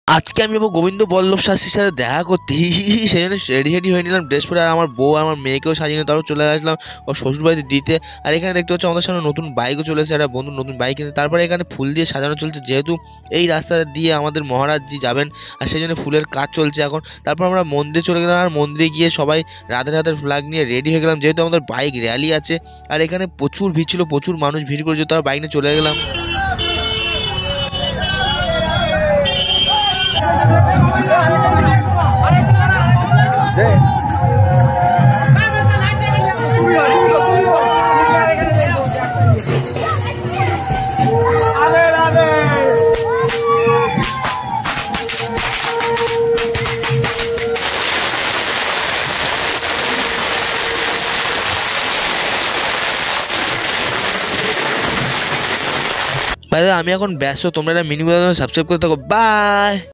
আজকে আমি যাবো গোবিন্দ বল্লভ শাস্ত্রীর সাথে দেখা করতে সেই জন্য রেডি হয়ে নিলাম ড্রেস পরে। আর আমার বউ আর আমার মেয়েকেও সাজিয়ে নিয়ে তারপর চলে আসলাম ওর শ্বশুর বাড়িতে দিতে। আর এখানে দেখতে পাচ্ছি আমাদের সামনে নতুন বাইকও চলে এসেছে, একটা বন্ধু নতুন বাইক কিনে। তারপরে এখানে ফুল দিয়ে সাজানো চলছে, যেহেতু এই রাস্তা দিয়ে আমাদের মহারাজজি যাবেন, আর সেই জন্য ফুলের কাজ চলছে এখন। তারপর আমরা মন্দিরে চলে গেলাম, আর মন্দিরে গিয়ে সবাই রাতের রাতের ফ্ল্যাগ নিয়ে রেডি হয়ে গেলাম, যেহেতু আমাদের বাইক র্যালি আছে। আর এখানে প্রচুর ভিড় ছিল, প্রচুর মানুষ ভিড় করেছিল, তারা বাইক নিয়ে চলে গেলাম। ভাই আমি এখন ব্যস্ত, তোমরা মিনি সাবস্ক্রাইব করে থাকো, বাই।